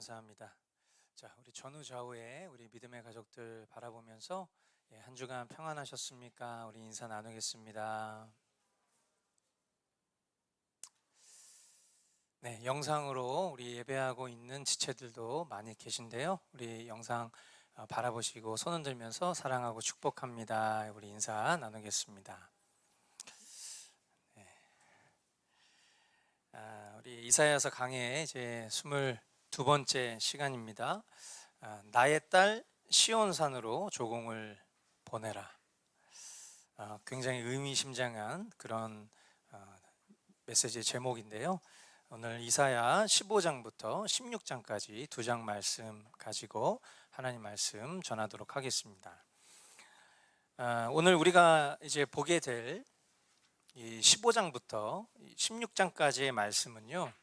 감사합니다. 자, 우리 전후좌우에 우리 믿음의 가족들 바라보면서 한 주간 평안하셨습니까? 우리 인사 나누겠습니다. 네, 영상으로 우리 예배하고 있는 지체들도 많이 계신데요. 우리 영상 바라보시고 손 흔들면서 사랑하고 축복합니다. 우리 인사 나누겠습니다. 우리 이사야서 강해 이제 22번째 시간입니다. 나의 딸 시온산으로 조공을 보내라. 굉장히 의미심장한 그런 메시지의 제목인데요. 오늘 이사야 15장부터 16장까지 2장 말씀 가지고 하나님 말씀 전하도록 하겠습니다. 오늘 우리가 이제 보게 될 이 15장부터 16장까지의 말씀은요,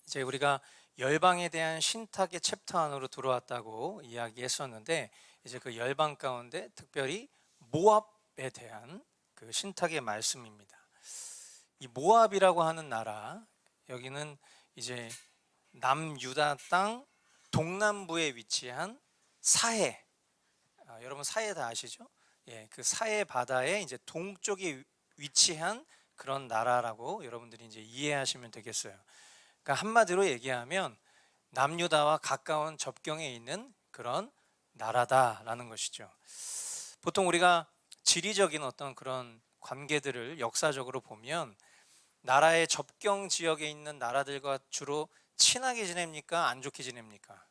이제 우리가 열방에 대한 신탁의 챕터 안으로 들어왔다고 이야기했었는데, 이제 그 열방 가운데 특별히 모압에 대한 그 신탁의 말씀입니다. 이 모압이라고 하는 나라, 여기는 이제 남유다 땅 동남부에 위치한 사해, 여러분 사해 다 아시죠? 예, 그 사해 바다의 이제 동쪽에 위치한 그런 나라라고 여러분들이 이제 이해하시면 되겠어요. 그러니까 한마디로 얘기하면 남유다와 가까운 접경에 있는 그런 나라다라는 것이죠. 보통 우리가 지리적인 어떤 그런 관계들을 역사적으로 보면 나라의 접경 지역에 있는 나라들과 주로 친하게 지냅니까? 안 좋게 지냅니까?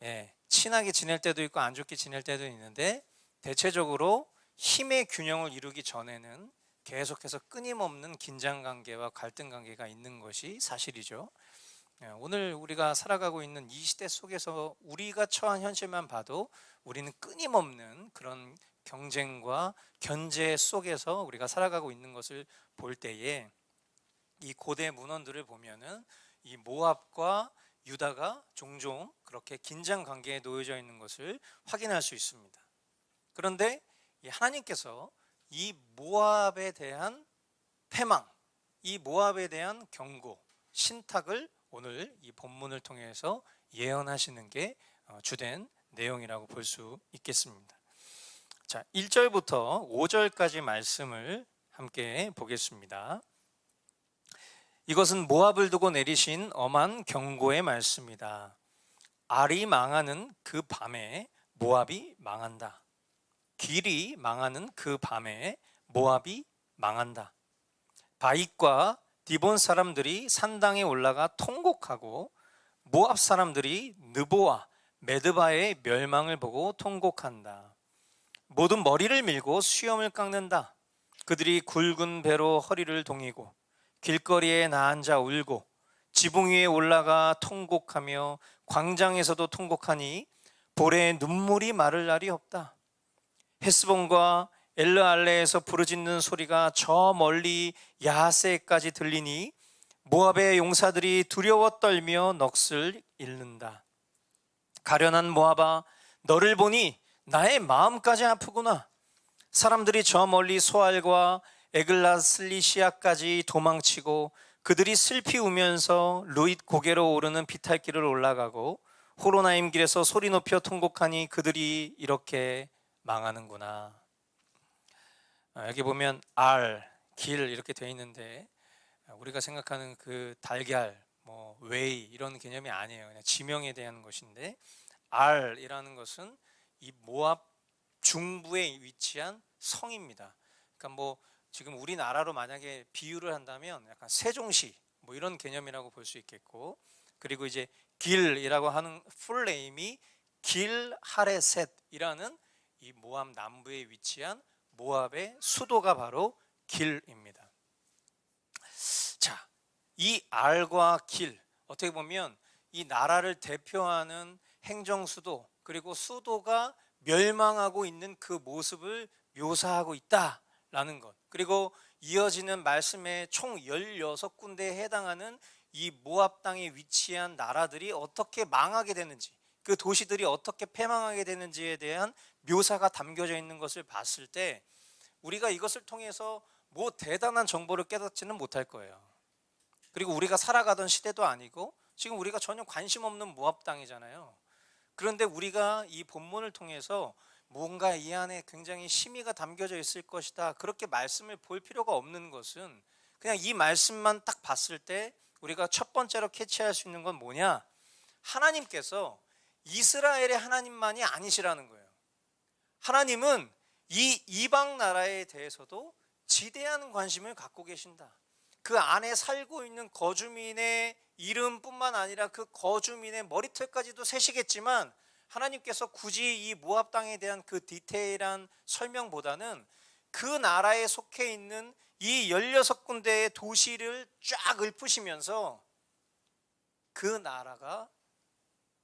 예, 친하게 지낼 때도 있고 안 좋게 지낼 때도 있는데, 대체적으로 힘의 균형을 이루기 전에는 계속해서 끊임없는 긴장관계와 갈등관계가 있는 것이 사실이죠. 오늘 우리가 살아가고 있는 이 시대 속에서 우리가 처한 현실만 봐도 우리는 끊임없는 그런 경쟁과 견제 속에서 우리가 살아가고 있는 것을 볼 때에, 이 고대 문헌들을 보면은 이 모압과 유다가 종종 그렇게 긴장 관계에 놓여져 있는 것을 확인할 수 있습니다. 그런데 하나님께서 이 모압에 대한 패망, 이 모압에 대한 경고, 신탁을 오늘 이 본문을 통해서 예언하시는 게 주된 내용이라고 볼 수 있겠습니다. 자, 1절부터 5절까지 말씀을 함께 보겠습니다. 이것은 모압을 두고 내리신 엄한 경고의 말씀이다. 알이 망하는 그 밤에 모압이 망한다. 길이 망하는 그 밤에 모압이 망한다. 바익과 디본 사람들이 산당에 올라가 통곡하고 모압 사람들이 느보와 메드바의 멸망을 보고 통곡한다. 모든 머리를 밀고 수염을 깎는다. 그들이 굵은 배로 허리를 동이고 길거리에 나앉아 울고 지붕 위에 올라가 통곡하며 광장에서도 통곡하니 볼에 눈물이 마를 날이 없다. 헤스본과 엘르알레에서 부르짖는 소리가 저 멀리 야하세까지 들리니 모압의 용사들이 두려워 떨며 넋을 잃는다. 가련한 모압아, 너를 보니 나의 마음까지 아프구나. 사람들이 저 멀리 소알과 에글라슬리시아까지 도망치고 그들이 슬피 우면서 루잇 고개로 오르는 비탈길을 올라가고 호로나임 길에서 소리 높여 통곡하니 그들이 이렇게 망하는구나. 여기 보면 알, 길 이렇게 되어 있는데, 우리가 생각하는 그 달걀, 뭐 웨이 이런 개념이 아니에요. 그냥 지명에 대한 것인데, 알이라는 것은 이 모압 중부에 위치한 성입니다. 그러니까 뭐 지금 우리나라로 만약에 비유를 한다면 약간 세종시 뭐 이런 개념이라고 볼 수 있겠고, 그리고 이제 길이라고 하는 풀네임이 길 하레셋이라는 이 모압 남부에 위치한 모압의 수도가 바로 길입니다. 자, 이 알과 길, 어떻게 보면 이 나라를 대표하는 행정수도, 그리고 수도가 멸망하고 있는 그 모습을 묘사하고 있다라는 것, 그리고 이어지는 말씀에 총 16군데에 해당하는 이 모압 땅에 위치한 나라들이 어떻게 망하게 되는지, 그 도시들이 어떻게 패망하게 되는지에 대한 묘사가 담겨져 있는 것을 봤을 때, 우리가 이것을 통해서 뭐 대단한 정보를 깨닫지는 못할 거예요. 그리고 우리가 살아가던 시대도 아니고 지금 우리가 전혀 관심 없는 모압 땅이잖아요. 그런데 우리가 이 본문을 통해서 뭔가 이 안에 굉장히 심의가 담겨져 있을 것이다, 그렇게 말씀을 볼 필요가 없는 것은, 그냥 이 말씀만 딱 봤을 때 우리가 첫 번째로 캐치할 수 있는 건 뭐냐? 하나님께서 이스라엘의 하나님만이 아니시라는 거예요. 하나님은 이 이방 나라에 대해서도 지대한 관심을 갖고 계신다. 그 안에 살고 있는 거주민의 이름뿐만 아니라 그 거주민의 머리털까지도 세시겠지만, 하나님께서 굳이 이 모압 땅에 대한 그 디테일한 설명보다는 그 나라에 속해 있는 이 16군데의 도시를 쫙 읊으시면서 그 나라가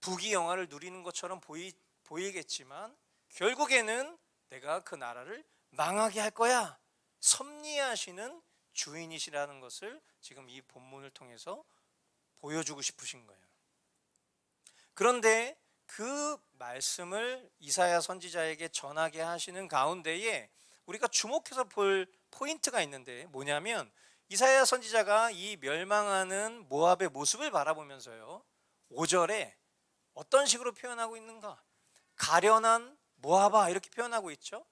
부귀영화를 누리는 것처럼 보이겠지만 결국에는 내가 그 나라를 망하게 할 거야, 섭리하시는 주인이시라는 것을 지금 이 본문을 통해서 보여주고 싶으신 거예요. 그런데 그 말씀을 이사야 선지자에게 전하게 하시는 가운데에 우리가 주목해서 볼 포인트가 있는데, 뭐냐면 이사야 선지자가 이 멸망하는 모압의 모습을 바라보면서요, 5절에 어떤 식으로 표현하고 있는가? 가련한 모압아, 이렇게 표현하고 있죠.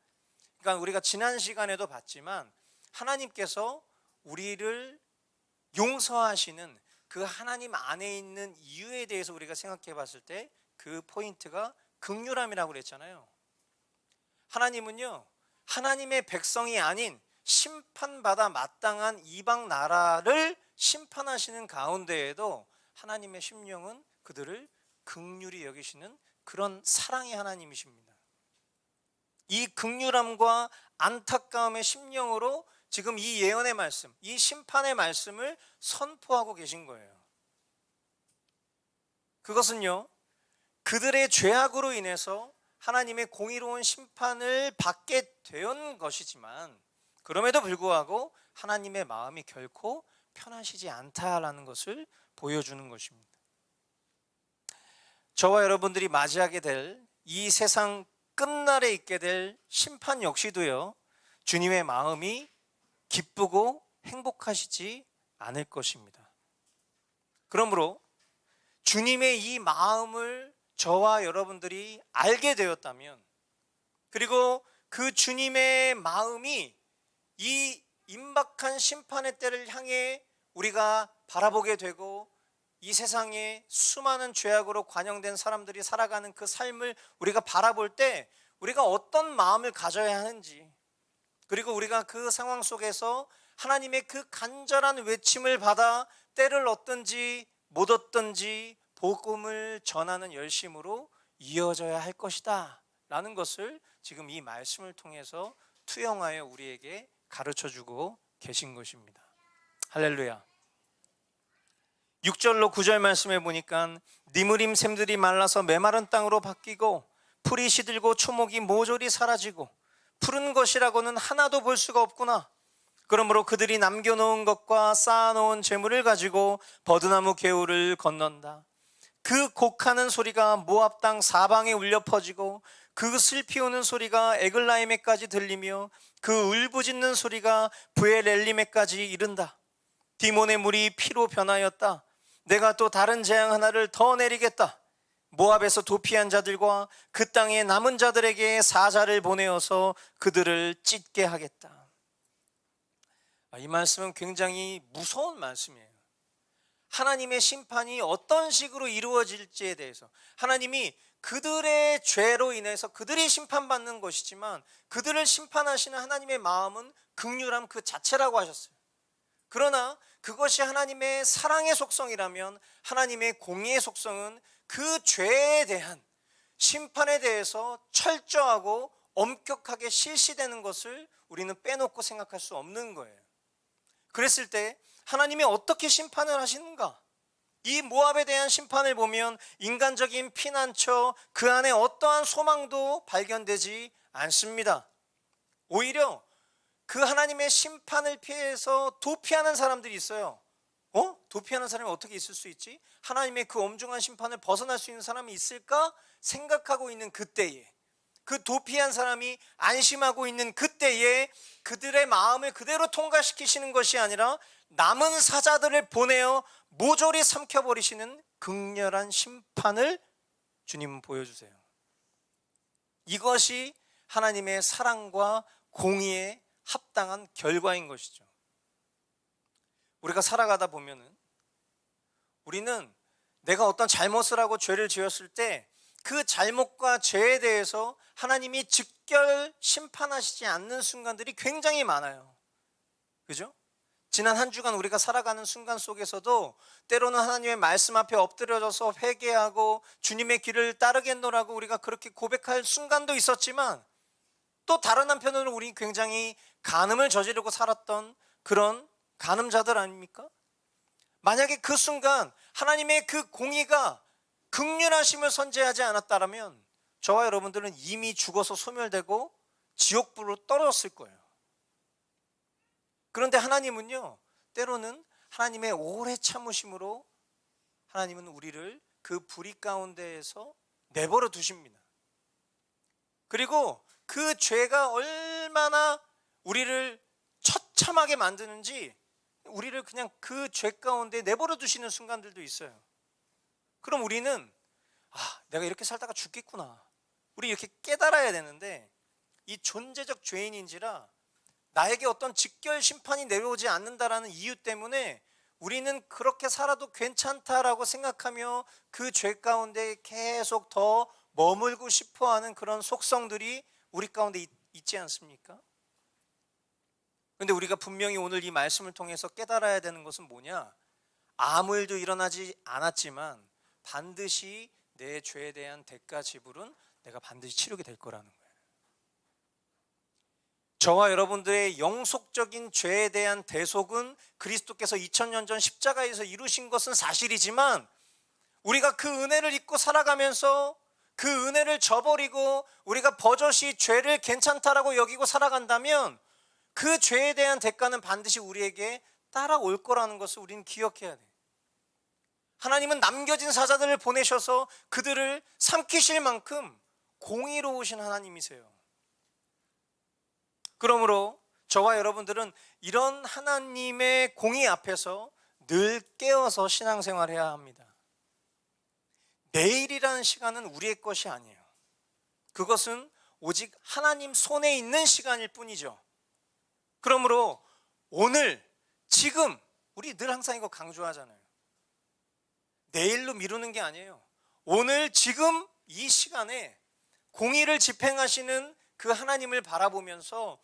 그러니까 우리가 지난 시간에도 봤지만 하나님께서 우리를 용서하시는 그 하나님 안에 있는 이유에 대해서 우리가 생각해 봤을 때 그 포인트가 긍휼함이라고 그랬잖아요. 하나님은요, 하나님의 백성이 아닌 심판받아 마땅한 이방 나라를 심판하시는 가운데에도 하나님의 심령은 그들을 긍휼히 여기시는 그런 사랑의 하나님이십니다. 이 긍휼함과 안타까움의 심령으로 지금 이 예언의 말씀, 이 심판의 말씀을 선포하고 계신 거예요. 그것은요, 그들의 죄악으로 인해서 하나님의 공의로운 심판을 받게 된 것이지만, 그럼에도 불구하고 하나님의 마음이 결코 편하시지 않다라는 것을 보여주는 것입니다. 저와 여러분들이 맞이하게 될 이 세상 끝날에 있게 될 심판 역시도요, 주님의 마음이 기쁘고 행복하시지 않을 것입니다. 그러므로 주님의 이 마음을 저와 여러분들이 알게 되었다면, 그리고 그 주님의 마음이 이 임박한 심판의 때를 향해 우리가 바라보게 되고, 이 세상에 수많은 죄악으로 관영된 사람들이 살아가는 그 삶을 우리가 바라볼 때 우리가 어떤 마음을 가져야 하는지, 그리고 우리가 그 상황 속에서 하나님의 그 간절한 외침을 받아 때를 얻든지 못 얻든지 복음을 전하는 열심으로 이어져야 할 것이다 라는 것을 지금 이 말씀을 통해서 투영하여 우리에게 가르쳐주고 계신 것입니다. 할렐루야. 6절로 9절 말씀에 보니까 니무림 샘들이 말라서 메마른 땅으로 바뀌고 풀이 시들고 초목이 모조리 사라지고 푸른 것이라고는 하나도 볼 수가 없구나. 그러므로 그들이 남겨놓은 것과 쌓아놓은 재물을 가지고 버드나무 개울을 건넌다. 그 곡하는 소리가 모압 땅 사방에 울려 퍼지고 그 슬피 우는 소리가 에글라임에까지 들리며 그 울부짖는 소리가 브엘엘림에까지 이른다. 디몬의 물이 피로 변하였다. 내가 또 다른 재앙 하나를 더 내리겠다. 모압에서 도피한 자들과 그 땅의 남은 자들에게 사자를 보내어서 그들을 찢게 하겠다. 이 말씀은 굉장히 무서운 말씀이에요. 하나님의 심판이 어떤 식으로 이루어질지에 대해서, 하나님이 그들의 죄로 인해서 그들이 심판받는 것이지만 그들을 심판하시는 하나님의 마음은 긍휼함 그 자체라고 하셨어요. 그러나 그것이 하나님의 사랑의 속성이라면 하나님의 공의의 속성은 그 죄에 대한 심판에 대해서 철저하고 엄격하게 실시되는 것을 우리는 빼놓고 생각할 수 없는 거예요. 그랬을 때 하나님이 어떻게 심판을 하시는가? 이 모압에 대한 심판을 보면 인간적인 피난처, 그 안에 어떠한 소망도 발견되지 않습니다. 오히려 그 하나님의 심판을 피해서 도피하는 사람들이 있어요. 도피하는 사람이 어떻게 있을 수 있지? 하나님의 그 엄중한 심판을 벗어날 수 있는 사람이 있을까? 생각하고 있는 그때에, 그 도피한 사람이 안심하고 있는 그때에 그들의 마음을 그대로 통과시키시는 것이 아니라 남은 사자들을 보내어 모조리 삼켜버리시는 극렬한 심판을 주님은 보여주세요. 이것이 하나님의 사랑과 공의에 합당한 결과인 것이죠. 우리가 살아가다 보면은 우리는 내가 어떤 잘못을 하고 죄를 지었을 때 그 잘못과 죄에 대해서 하나님이 직결 심판하시지 않는 순간들이 굉장히 많아요. 그죠? 지난 한 주간 우리가 살아가는 순간 속에서도 때로는 하나님의 말씀 앞에 엎드려져서 회개하고 주님의 길을 따르겠노라고 우리가 그렇게 고백할 순간도 있었지만, 또 다른 한편으로는 우리 굉장히 간음을 저지르고 살았던 그런 간음자들 아닙니까? 만약에 그 순간 하나님의 그 공의가 긍휼하심을 선재하지 않았다면 저와 여러분들은 이미 죽어서 소멸되고 지옥불로 떨어졌을 거예요. 그런데 하나님은요, 때로는 하나님의 오래 참으심으로 하나님은 우리를 그 불의 가운데에서 내버려 두십니다. 그리고 그 죄가 얼마나 우리를 처참하게 만드는지 우리를 그냥 그 죄 가운데 내버려 두시는 순간들도 있어요. 그럼 우리는 내가 이렇게 살다가 죽겠구나, 우리 이렇게 깨달아야 되는데, 이 존재적 죄인인지라 나에게 어떤 직결 심판이 내려오지 않는다라는 이유 때문에 우리는 그렇게 살아도 괜찮다라고 생각하며 그 죄 가운데 계속 더 머물고 싶어하는 그런 속성들이 우리 가운데 있지 않습니까? 그런데 우리가 분명히 오늘 이 말씀을 통해서 깨달아야 되는 것은 뭐냐? 아무 일도 일어나지 않았지만 반드시 내 죄에 대한 대가 지불은 내가 반드시 치르게 될 거라는 거예요. 저와 여러분들의 영속적인 죄에 대한 대속은 그리스도께서 2000년 전 십자가에서 이루신 것은 사실이지만, 우리가 그 은혜를 잊고 살아가면서 그 은혜를 저버리고 우리가 버젓이 죄를 괜찮다라고 여기고 살아간다면 그 죄에 대한 대가는 반드시 우리에게 따라올 거라는 것을 우리는 기억해야 돼요. 하나님은 남겨진 사자들을 보내셔서 그들을 삼키실 만큼 공의로우신 하나님이세요. 그러므로 저와 여러분들은 이런 하나님의 공의 앞에서 늘 깨어서 신앙생활해야 합니다. 내일이라는 시간은 우리의 것이 아니에요. 그것은 오직 하나님 손에 있는 시간일 뿐이죠. 그러므로 오늘, 지금, 우리 늘 항상 이거 강조하잖아요. 내일로 미루는 게 아니에요. 오늘 지금 이 시간에 공의를 집행하시는 그 하나님을 바라보면서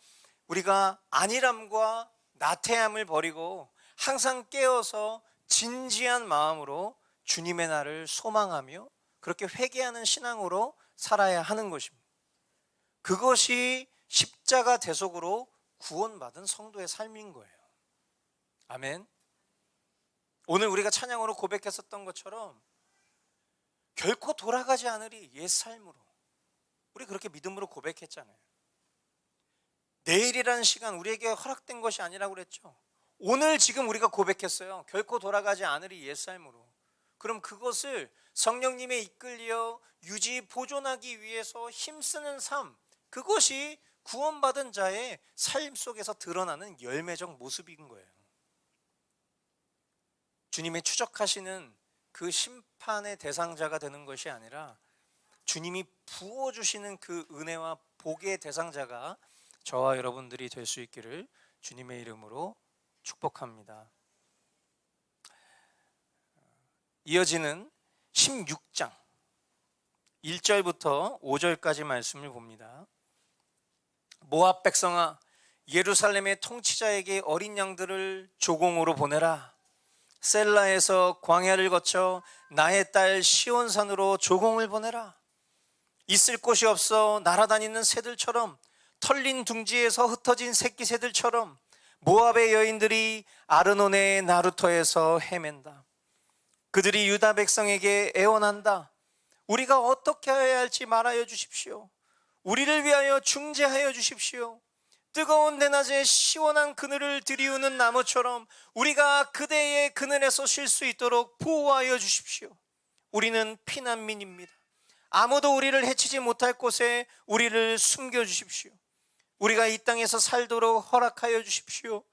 우리가 안일함과 나태함을 버리고 항상 깨어서 진지한 마음으로 주님의 날을 소망하며 그렇게 회개하는 신앙으로 살아야 하는 것입니다. 그것이 십자가 대속으로 구원받은 성도의 삶인 거예요. 아멘. 오늘 우리가 찬양으로 고백했었던 것처럼 결코 돌아가지 않으리 옛 삶으로, 우리 그렇게 믿음으로 고백했잖아요. 내일이라는 시간 우리에게 허락된 것이 아니라고 그랬죠. 오늘 지금 우리가 고백했어요. 결코 돌아가지 않으리 옛 삶으로. 그럼 그것을 성령님의 이끌려 유지 보존하기 위해서 힘쓰는 삶, 그것이 구원받은 자의 삶 속에서 드러나는 열매적 모습인 거예요. 주님의 추적하시는 그 심판의 대상자가 되는 것이 아니라 주님이 부어주시는 그 은혜와 복의 대상자가 저와 여러분들이 될 수 있기를 주님의 이름으로 축복합니다. 이어지는 16장 1절부터 5절까지 말씀을 봅니다. 모압 백성아, 예루살렘의 통치자에게 어린 양들을 조공으로 보내라. 셀라에서 광야를 거쳐 나의 딸 시온산으로 조공을 보내라. 있을 곳이 없어 날아다니는 새들처럼, 털린 둥지에서 흩어진 새끼 새들처럼 모압의 여인들이 아르논의 나루터에서 헤맨다. 그들이 유다 백성에게 애원한다. 우리가 어떻게 해야 할지 말하여 주십시오. 우리를 위하여 중재하여 주십시오. 뜨거운 대낮에 시원한 그늘을 들이우는 나무처럼 우리가 그대의 그늘에서 쉴 수 있도록 보호하여 주십시오. 우리는 피난민입니다. 아무도 우리를 해치지 못할 곳에 우리를 숨겨주십시오. 우리가 이 땅에서 살도록 허락하여 주십시오.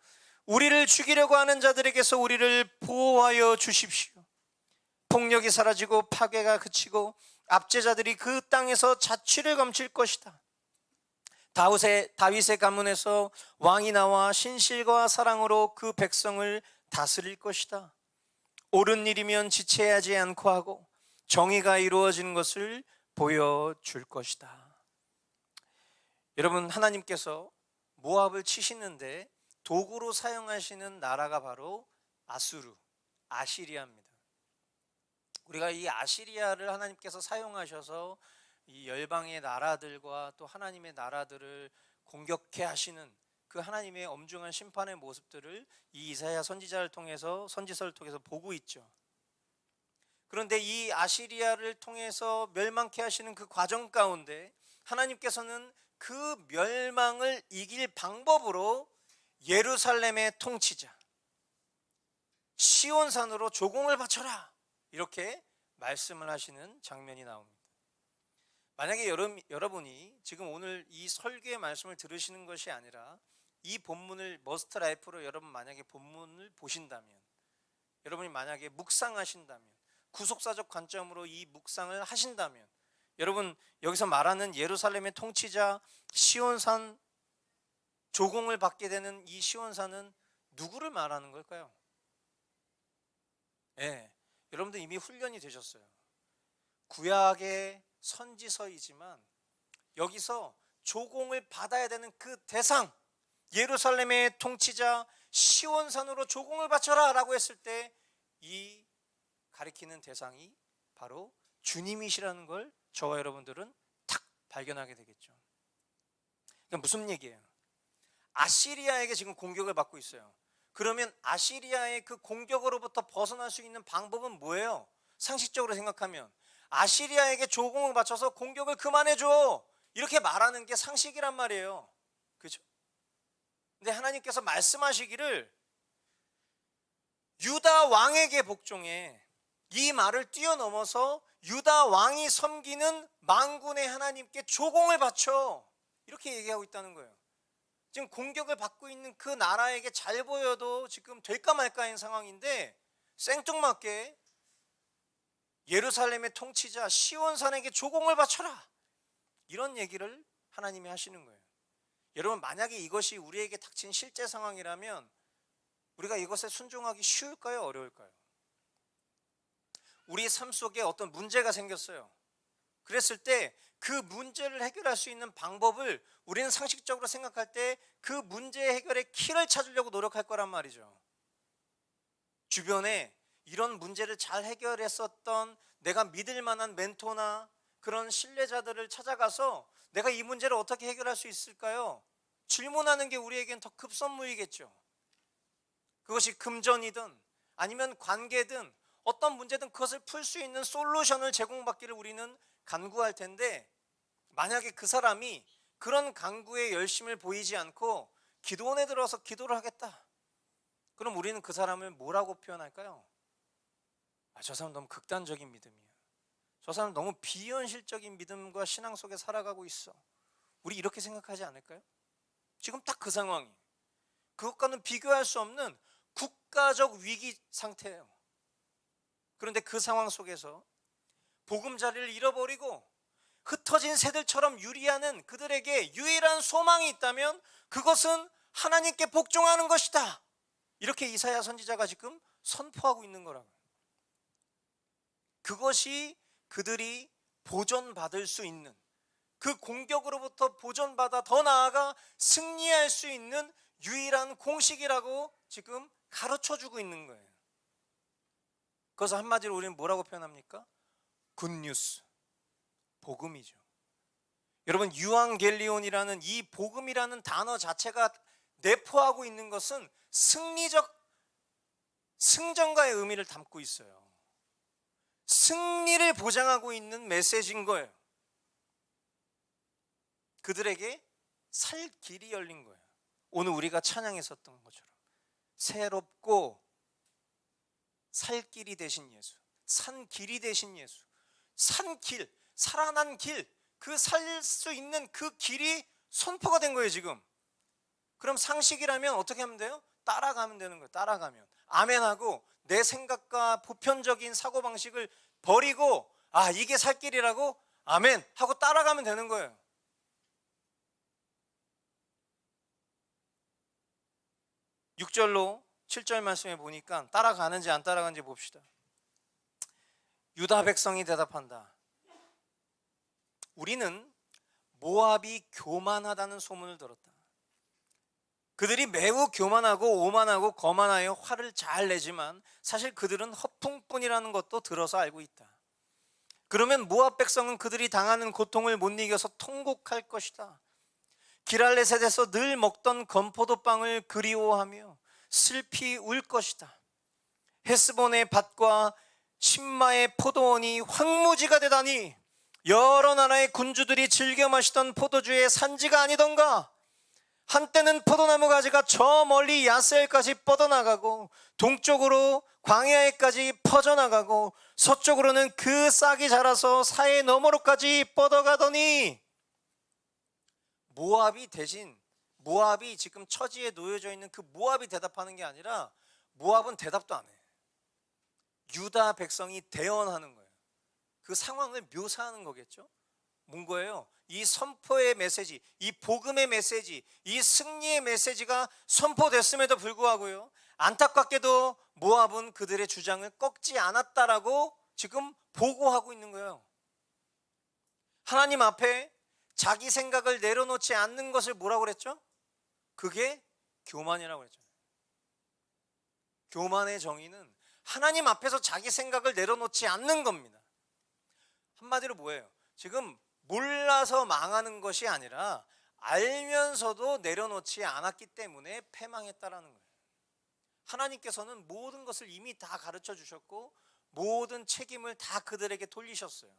우리를 죽이려고 하는 자들에게서 우리를 보호하여 주십시오. 폭력이 사라지고 파괴가 그치고 압제자들이 그 땅에서 자취를 감출 것이다. 다윗의 가문에서 왕이 나와 신실과 사랑으로 그 백성을 다스릴 것이다. 옳은 일이면 지체하지 않고 하고 정의가 이루어지는 것을 보여줄 것이다. 여러분, 하나님께서 모압을 치시는데 도구로 사용하시는 나라가 바로 아시리아입니다. 우리가 이 아시리아를 하나님께서 사용하셔서 이 열방의 나라들과 또 하나님의 나라들을 공격해 하시는 그 하나님의 엄중한 심판의 모습들을 이 이사야 선지서를 통해서 보고 있죠. 그런데 이 아시리아를 통해서 멸망케 하시는 그 과정 가운데 하나님께서는 그 멸망을 이길 방법으로 예루살렘의 통치자 시온산으로 조공을 바쳐라, 이렇게 말씀을 하시는 장면이 나옵니다. 만약에 여러분이 지금 오늘 이 설교의 말씀을 들으시는 것이 아니라 이 본문을 머스트 라이프로 여러분 만약에 본문을 보신다면, 여러분이 만약에 묵상하신다면, 구속사적 관점으로 이 묵상을 하신다면, 여러분 여기서 말하는 예루살렘의 통치자 시온산, 조공을 받게 되는 이 시온산은 누구를 말하는 걸까요? 여러분들 이미 훈련이 되셨어요. 구약의 선지서이지만 여기서 조공을 받아야 되는 그 대상, 예루살렘의 통치자 시온산으로 조공을 바쳐라 라고 했을 때 이 가리키는 대상이 바로 주님이시라는 걸 저와 여러분들은 탁 발견하게 되겠죠. 그러니까 무슨 얘기예요? 아시리아에게 지금 공격을 받고 있어요. 그러면 아시리아의 그 공격으로부터 벗어날 수 있는 방법은 뭐예요? 상식적으로 생각하면 아시리아에게 조공을 바쳐서 공격을 그만해줘, 이렇게 말하는 게 상식이란 말이에요. 그렇죠? 근데 하나님께서 말씀하시기를 유다 왕에게 복종해, 이 말을 뛰어넘어서 유다 왕이 섬기는 만군의 하나님께 조공을 바쳐, 이렇게 얘기하고 있다는 거예요. 지금 공격을 받고 있는 그 나라에게 잘 보여도 지금 될까 말까인 상황인데 생뚱맞게 예루살렘의 통치자 시온산에게 조공을 바쳐라, 이런 얘기를 하나님이 하시는 거예요. 여러분, 만약에 이것이 우리에게 닥친 실제 상황이라면 우리가 이것에 순종하기 쉬울까요? 어려울까요? 우리 삶 속에 어떤 문제가 생겼어요. 그랬을 때 그 문제를 해결할 수 있는 방법을 우리는 상식적으로 생각할 때 그 문제 해결의 키를 찾으려고 노력할 거란 말이죠. 주변에 이런 문제를 잘 해결했었던 내가 믿을 만한 멘토나 그런 신뢰자들을 찾아가서 내가 이 문제를 어떻게 해결할 수 있을까요? 질문하는 게 우리에겐 더 급선무이겠죠. 그것이 금전이든 아니면 관계든 어떤 문제든 그것을 풀 수 있는 솔루션을 제공받기를 우리는 간구할 텐데, 만약에 그 사람이 그런 간구에 열심을 보이지 않고 기도원에 들어서 기도를 하겠다, 그럼 우리는 그 사람을 뭐라고 표현할까요? 저 사람 너무 극단적인 믿음이야, 저 사람 너무 비현실적인 믿음과 신앙 속에 살아가고 있어, 우리 이렇게 생각하지 않을까요? 지금 딱 그 상황이 그것과는 비교할 수 없는 국가적 위기 상태예요. 그런데 그 상황 속에서 보금자리를 잃어버리고 흩어진 새들처럼 유리하는 그들에게 유일한 소망이 있다면 그것은 하나님께 복종하는 것이다, 이렇게 이사야 선지자가 지금 선포하고 있는 거라고요. 그것이 그들이 보존받을 수 있는, 그 공격으로부터 보존받아 더 나아가 승리할 수 있는 유일한 공식이라고 지금 가르쳐주고 있는 거예요. 그래서 한마디로 우리는 뭐라고 표현합니까? 굿뉴스, 복음이죠. 여러분, 유앙겔리온이라는 이 복음이라는 단어 자체가 내포하고 있는 것은 승리적 승전가의 의미를 담고 있어요. 승리를 보장하고 있는 메시지인 거예요. 그들에게 살 길이 열린 거예요. 오늘 우리가 찬양했었던 것처럼 새롭고 살 길이 되신 예수, 산 길이 되신 예수, 산 길, 살아난 길, 그 살 수 있는 그 길이 선포가 된 거예요 지금. 그럼 상식이라면 어떻게 하면 돼요? 따라가면 되는 거예요. 따라가면 아멘하고 내 생각과 보편적인 사고방식을 버리고 이게 살 길이라고 아멘 하고 따라가면 되는 거예요. 6절로 7절 말씀에 보니까 따라가는지 안 따라가는지 봅시다. 유다 백성이 대답한다. 우리는 모압이 교만하다는 소문을 들었다. 그들이 매우 교만하고 오만하고 거만하여 화를 잘 내지만 사실 그들은 허풍뿐이라는 것도 들어서 알고 있다. 그러면 모압 백성은 그들이 당하는 고통을 못 이겨서 통곡할 것이다. 기랄레셋에서 늘 먹던 건포도빵을 그리워하며 슬피 울 것이다. 헤스본의 밭과 신마의 포도원이 황무지가 되다니 여러 나라의 군주들이 즐겨 마시던 포도주의 산지가 아니던가. 한때는 포도나무 가지가 저 멀리 야스엘까지 뻗어나가고 동쪽으로 광야에까지 퍼져나가고 서쪽으로는 그 싹이 자라서 사해 너머로까지 뻗어가더니 모압이 지금 처지에 놓여져 있는 그 모압이 대답하는 게 아니라 모압은 대답도 안 해. 유다 백성이 대언하는 거예요. 그 상황을 묘사하는 거겠죠. 뭔 거예요? 이 선포의 메시지, 이 복음의 메시지, 이 승리의 메시지가 선포됐음에도 불구하고요, 안타깝게도 모압은 그들의 주장을 꺾지 않았다라고 지금 보고하고 있는 거예요. 하나님 앞에 자기 생각을 내려놓지 않는 것을 뭐라고 그랬죠? 그게 교만이라고 그랬죠. 교만의 정의는 하나님 앞에서 자기 생각을 내려놓지 않는 겁니다. 한마디로 뭐예요? 지금 몰라서 망하는 것이 아니라 알면서도 내려놓지 않았기 때문에 패망했다라는 거예요. 하나님께서는 모든 것을 이미 다 가르쳐 주셨고 모든 책임을 다 그들에게 돌리셨어요.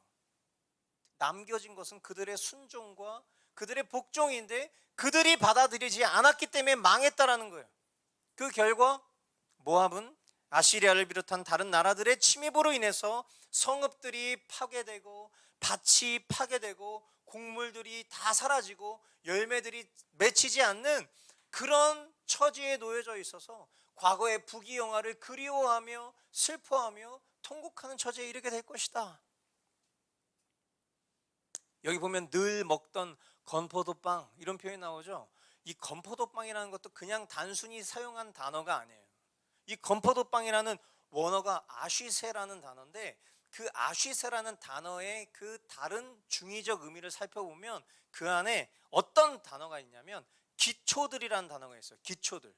남겨진 것은 그들의 순종과 그들의 복종인데 그들이 받아들이지 않았기 때문에 망했다라는 거예요. 그 결과 모압은 아시리아를 비롯한 다른 나라들의 침입으로 인해서 성읍들이 파괴되고 밭이 파괴되고 곡물들이 다 사라지고 열매들이 맺히지 않는 그런 처지에 놓여져 있어서 과거의 부귀영화를 그리워하며 슬퍼하며 통곡하는 처지에 이르게 될 것이다. 여기 보면 늘 먹던 건포도빵 이런 표현이 나오죠. 이 건포도빵이라는 것도 그냥 단순히 사용한 단어가 아니에요. 이 건포도빵이라는 원어가 아쉬세라는 단어인데 그 아쉬세라는 단어의 그 다른 중의적 의미를 살펴보면 그 안에 어떤 단어가 있냐면 기초들이라는 단어가 있어요. 기초들,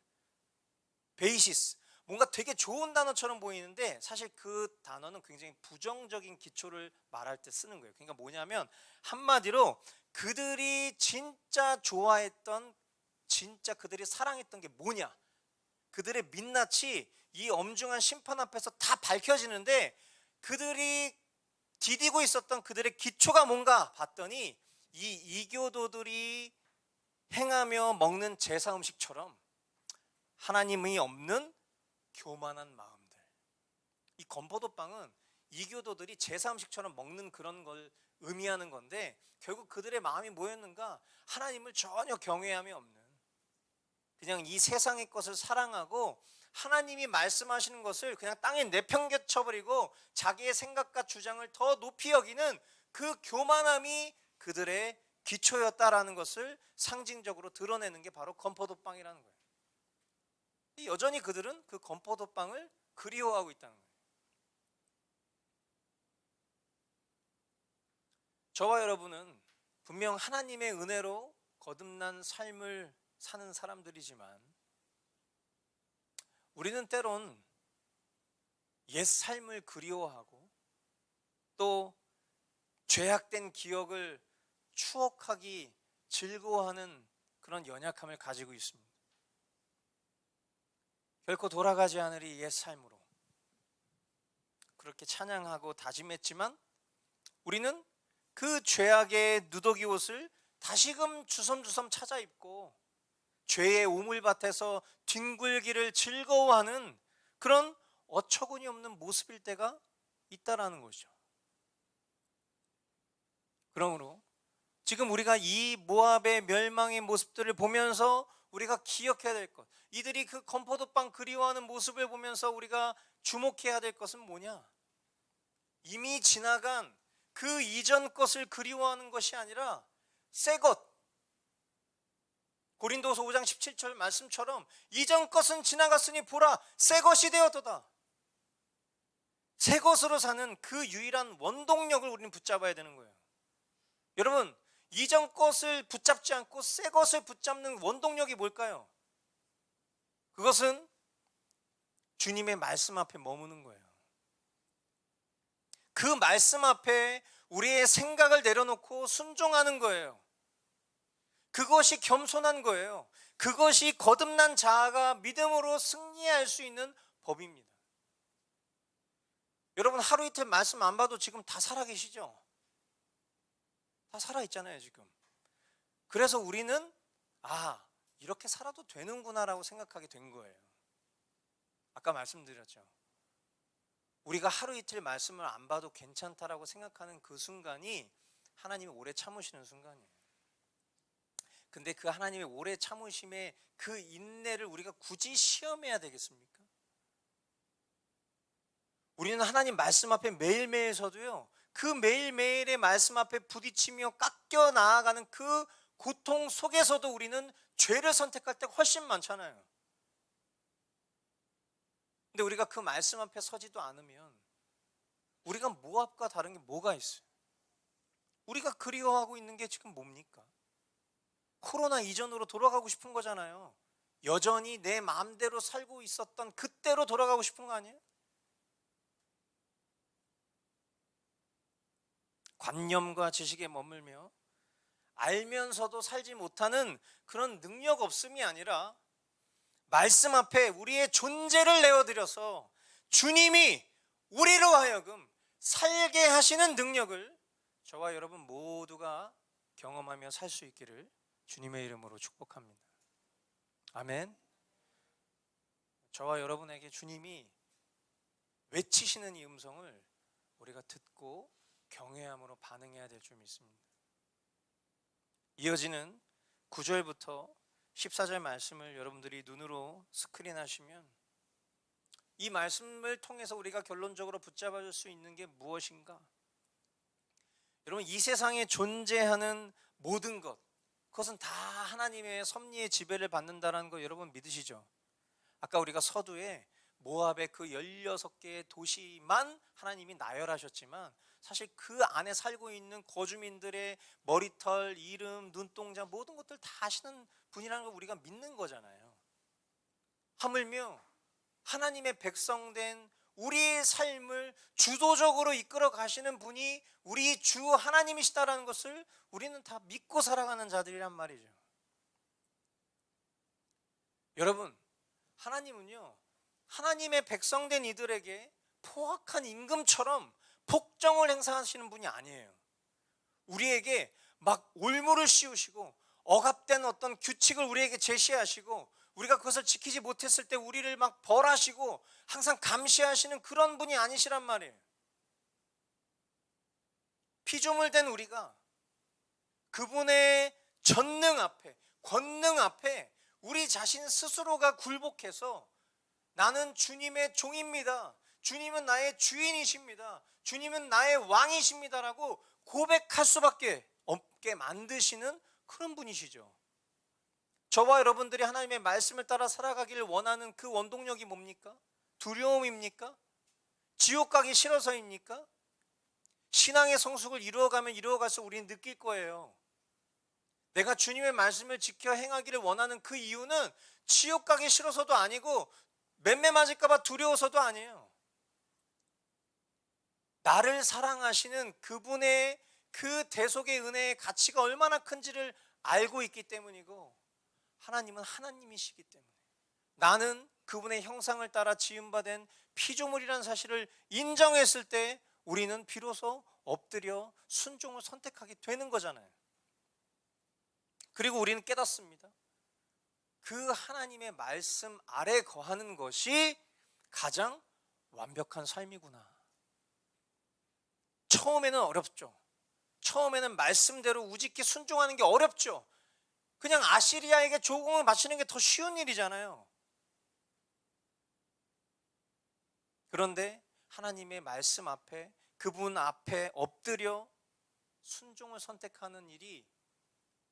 베이시스. 뭔가 되게 좋은 단어처럼 보이는데 사실 그 단어는 굉장히 부정적인 기초를 말할 때 쓰는 거예요. 그러니까 뭐냐면 한마디로 그들이 진짜 좋아했던, 진짜 그들이 사랑했던 게 뭐냐, 그들의 민낯이 이 엄중한 심판 앞에서 다 밝혀지는데 그들이 디디고 있었던 그들의 기초가 뭔가 봤더니 이 이교도들이 행하며 먹는 제사 음식처럼 하나님이 없는 교만한 마음들. 이 건포도빵은 이교도들이 제사 음식처럼 먹는 그런 걸 의미하는 건데 결국 그들의 마음이 뭐였는가? 하나님을 전혀 경외함이 없는, 그냥 이 세상의 것을 사랑하고 하나님이 말씀하시는 것을 그냥 땅에 내팽개쳐버리고 자기의 생각과 주장을 더 높이 여기는 그 교만함이 그들의 기초였다라는 것을 상징적으로 드러내는 게 바로 건포도빵이라는 거예요. 여전히 그들은 그 건포도빵을 그리워하고 있다는 거예요. 저와 여러분은 분명 하나님의 은혜로 거듭난 삶을 사는 사람들이지만 우리는 때론 옛 삶을 그리워하고 또 죄악된 기억을 추억하기 즐거워하는 그런 연약함을 가지고 있습니다. 결코 돌아가지 않으리 옛 삶으로 그렇게 찬양하고 다짐했지만 우리는 그 죄악의 누더기 옷을 다시금 주섬주섬 찾아 입고 죄의 우물밭에서 뒹굴기를 즐거워하는 그런 어처구니 없는 모습일 때가 있다라는 거죠. 그러므로 지금 우리가 이 모압의 멸망의 모습들을 보면서 우리가 기억해야 될 것, 이들이 그 건포도빵 그리워하는 모습을 보면서 우리가 주목해야 될 것은 뭐냐? 이미 지나간 그 이전 것을 그리워하는 것이 아니라 새 것, 고린도서 5장 17절 말씀처럼 이전 것은 지나갔으니 보라 새 것이 되었도다. 새 것으로 사는 그 유일한 원동력을 우리는 붙잡아야 되는 거예요. 여러분, 이전 것을 붙잡지 않고 새 것을 붙잡는 원동력이 뭘까요? 그것은 주님의 말씀 앞에 머무는 거예요. 그 말씀 앞에 우리의 생각을 내려놓고 순종하는 거예요. 그것이 겸손한 거예요. 그것이 거듭난 자아가 믿음으로 승리할 수 있는 법입니다. 여러분, 하루 이틀 말씀 안 봐도 지금 다 살아계시죠? 다 살아있잖아요 지금. 그래서 우리는 이렇게 살아도 되는구나 라고 생각하게 된 거예요. 아까 말씀드렸죠. 우리가 하루 이틀 말씀을 안 봐도 괜찮다라고 생각하는 그 순간이 하나님이 오래 참으시는 순간이에요. 근데 그 하나님의 오래 참으심의 그 인내를 우리가 굳이 시험해야 되겠습니까? 우리는 하나님 말씀 앞에 매일매일 서도요, 그 매일매일의 말씀 앞에 부딪히며 깎여 나아가는 그 고통 속에서도 우리는 죄를 선택할 때가 훨씬 많잖아요. 근데 우리가 그 말씀 앞에 서지도 않으면 우리가 모압과 다른 게 뭐가 있어요? 우리가 그리워하고 있는 게 지금 뭡니까? 코로나 이전으로 돌아가고 싶은 거잖아요. 여전히 내 마음대로 살고 있었던 그때로 돌아가고 싶은 거 아니에요? 관념과 지식에 머물며 알면서도 살지 못하는 그런 능력 없음이 아니라 말씀 앞에 우리의 존재를 내어드려서 주님이 우리로 하여금 살게 하시는 능력을 저와 여러분 모두가 경험하며 살 수 있기를 주님의 이름으로 축복합니다. 아멘. 저와 여러분에게 주님이 외치시는 이 음성을 우리가 듣고 경외함으로 반응해야 될 줄 믿습니다. 이어지는 9절부터 14절 말씀을 여러분들이 눈으로 스크린하시면 이 말씀을 통해서 우리가 결론적으로 붙잡아줄 수 있는 게 무엇인가? 여러분, 이 세상에 존재하는 모든 것, 그것은 다 하나님의 섭리의 지배를 받는다는 거 여러분 믿으시죠? 아까 우리가 서두에 모압의 그 16개의 도시만 하나님이 나열하셨지만 사실 그 안에 살고 있는 거주민들의 머리털, 이름, 눈동자 모든 것들 다 아시는 분이라는 걸 우리가 믿는 거잖아요. 하물며 하나님의 백성된 우리의 삶을 주도적으로 이끌어 가시는 분이 우리 주 하나님이시다라는 것을 우리는 다 믿고 살아가는 자들이란 말이죠. 여러분, 하나님은요, 하나님의 백성된 이들에게 포악한 임금처럼 폭정을 행사하시는 분이 아니에요. 우리에게 막 올무를 씌우시고 억압된 어떤 규칙을 우리에게 제시하시고 우리가 그것을 지키지 못했을 때 우리를 막 벌하시고 항상 감시하시는 그런 분이 아니시란 말이에요. 피조물 된 우리가 그분의 전능 앞에, 권능 앞에 우리 자신 스스로가 굴복해서 나는 주님의 종입니다, 주님은 나의 주인이십니다, 주님은 나의 왕이십니다라고 고백할 수밖에 없게 만드시는 그런 분이시죠. 저와 여러분들이 하나님의 말씀을 따라 살아가기를 원하는 그 원동력이 뭡니까? 두려움입니까? 지옥 가기 싫어서입니까? 신앙의 성숙을 이루어가면 이루어갈수록 우리는 느낄 거예요. 내가 주님의 말씀을 지켜 행하기를 원하는 그 이유는 지옥 가기 싫어서도 아니고 맴매 맞을까 봐 두려워서도 아니에요. 나를 사랑하시는 그분의 그 대속의 은혜의 가치가 얼마나 큰지를 알고 있기 때문이고, 하나님은 하나님이시기 때문에 나는 그분의 형상을 따라 지음받은 피조물이라는 사실을 인정했을 때 우리는 비로소 엎드려 순종을 선택하게 되는 거잖아요. 그리고 우리는 깨닫습니다. 그 하나님의 말씀 아래 거하는 것이 가장 완벽한 삶이구나. 처음에는 어렵죠. 처음에는 말씀대로 우직히 순종하는 게 어렵죠. 그냥 아시리아에게 조공을 바치는 게 더 쉬운 일이잖아요. 그런데 하나님의 말씀 앞에, 그분 앞에 엎드려 순종을 선택하는 일이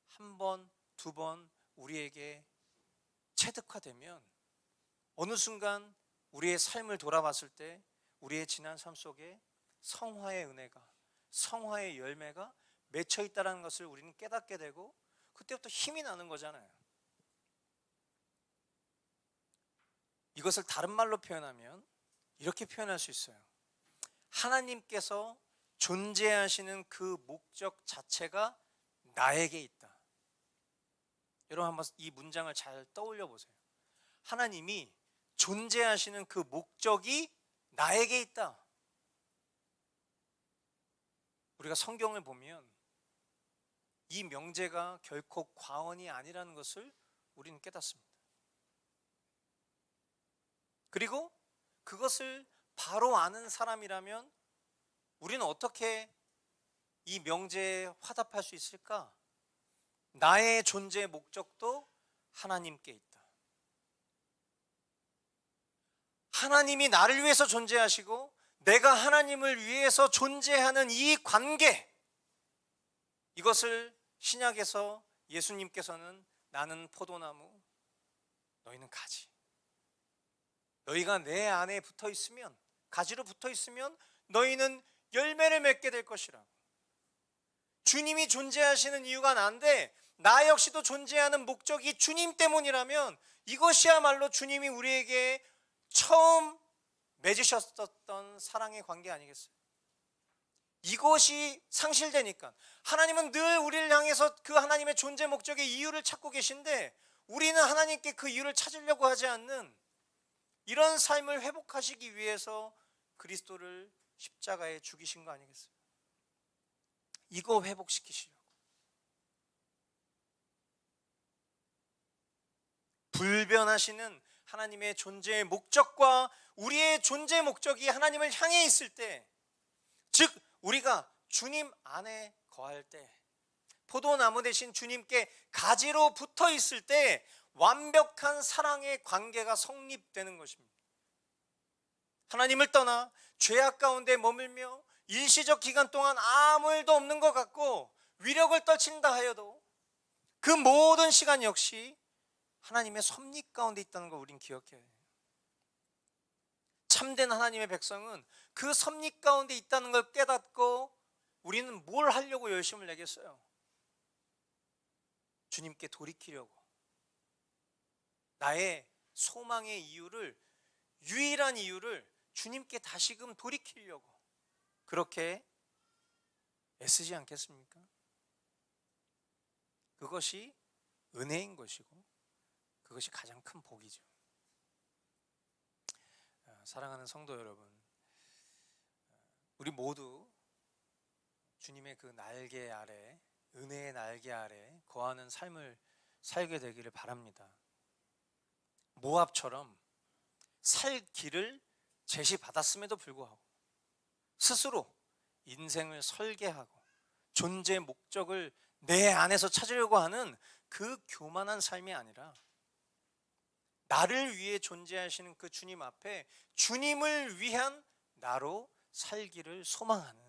한 번, 두 번 우리에게 체득화되면 어느 순간 우리의 삶을 돌아봤을 때 우리의 지난 삶 속에 성화의 은혜가, 성화의 열매가 맺혀 있다는 것을 우리는 깨닫게 되고 그때부터 힘이 나는 거잖아요. 이것을 다른 말로 표현하면 이렇게 표현할 수 있어요. 하나님께서 존재하시는 그 목적 자체가 나에게 있다. 여러분 한번 이 문장을 잘 떠올려 보세요. 하나님이 존재하시는 그 목적이 나에게 있다. 우리가 성경을 보면 이 명제가 결코 과언이 아니라는 것을 우리는 깨닫습니다. 그리고 그것을 바로 아는 사람이라면 우리는 어떻게 이 명제에 화답할 수 있을까? 나의 존재의 목적도 하나님께 있다. 하나님이 나를 위해서 존재하시고 내가 하나님을 위해서 존재하는 이 관계, 이것을 신약에서 예수님께서는 나는 포도나무, 너희는 가지. 너희가 내 안에 붙어 있으면, 가지로 붙어 있으면 너희는 열매를 맺게 될 것이라고. 주님이 존재하시는 이유가 난데 나 역시도 존재하는 목적이 주님 때문이라면 이것이야말로 주님이 우리에게 처음 맺으셨던 사랑의 관계 아니겠어요? 이것이 상실되니까 하나님은 늘 우리를 향해서 그 하나님의 존재 목적의 이유를 찾고 계신데 우리는 하나님께 그 이유를 찾으려고 하지 않는 이런 삶을 회복하시기 위해서 그리스도를 십자가에 죽이신 거 아니겠어요? 이거 회복시키시려고. 불변하시는 하나님의 존재의 목적과 우리의 존재 목적이 하나님을 향해 있을 때, 즉 우리가 주님 안에 거할 때, 포도나무 대신 주님께 가지로 붙어 있을 때 완벽한 사랑의 관계가 성립되는 것입니다. 하나님을 떠나 죄악 가운데 머물며 일시적 기간 동안 아무 일도 없는 것 같고 위력을 떨친다 하여도 그 모든 시간 역시 하나님의 섭리 가운데 있다는 걸 우린 기억해야 해요. 참된 하나님의 백성은 그 섭리 가운데 있다는 걸 깨닫고 우리는 뭘 하려고 열심을 내겠어요? 주님께 돌이키려고. 나의 소망의 이유를, 유일한 이유를 주님께 다시금 돌이키려고 그렇게 애쓰지 않겠습니까? 그것이 은혜인 것이고 그것이 가장 큰 복이죠. 사랑하는 성도 여러분, 우리 모두 주님의 그 날개 아래, 은혜의 날개 아래 거하는 삶을 살게 되기를 바랍니다. 모압처럼 살 길을 제시받았음에도 불구하고 스스로 인생을 설계하고 존재 목적을 내 안에서 찾으려고 하는 그 교만한 삶이 아니라 나를 위해 존재하시는 그 주님 앞에 주님을 위한 나로 살기를 소망하는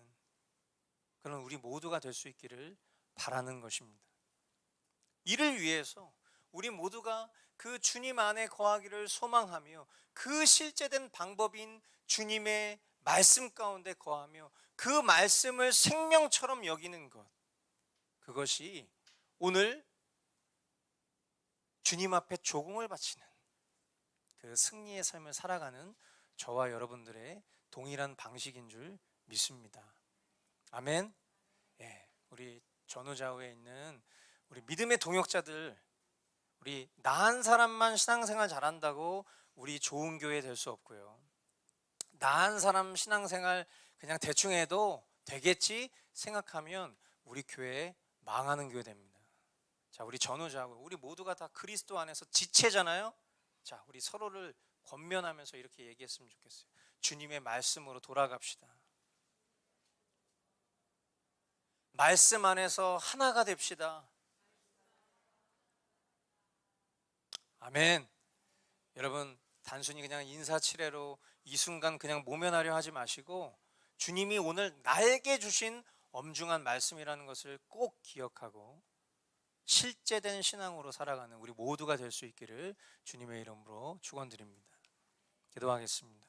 그런 우리 모두가 될 수 있기를 바라는 것입니다. 이를 위해서 우리 모두가 그 주님 안에 거하기를 소망하며 그 실제된 방법인 주님의 말씀 가운데 거하며 그 말씀을 생명처럼 여기는 것, 그것이 오늘 주님 앞에 조공을 바치는 그 승리의 삶을 살아가는 저와 여러분들의 동일한 방식인 줄 믿습니다. 아멘. 예, 우리 전후좌우에 있는 우리 믿음의 동역자들, 우리 나은 사람만 신앙생활 잘한다고 우리 좋은 교회 될 수 없고요. 나은 사람 신앙생활 그냥 대충 해도 되겠지 생각하면 우리 교회 망하는 교회 됩니다. 자, 우리 전후좌우, 우리 모두가 다 그리스도 안에서 지체잖아요. 자, 우리 서로를 권면하면서 이렇게 얘기했으면 좋겠어요. 주님의 말씀으로 돌아갑시다. 말씀 안에서 하나가 됩시다. 아멘. 여러분, 단순히 그냥 인사치레로 이 순간 그냥 모면하려 하지 마시고 주님이 오늘 나에게 주신 엄중한 말씀이라는 것을 꼭 기억하고 실제된 신앙으로 살아가는 우리 모두가 될 수 있기를 주님의 이름으로 축원드립니다. 기도하겠습니다.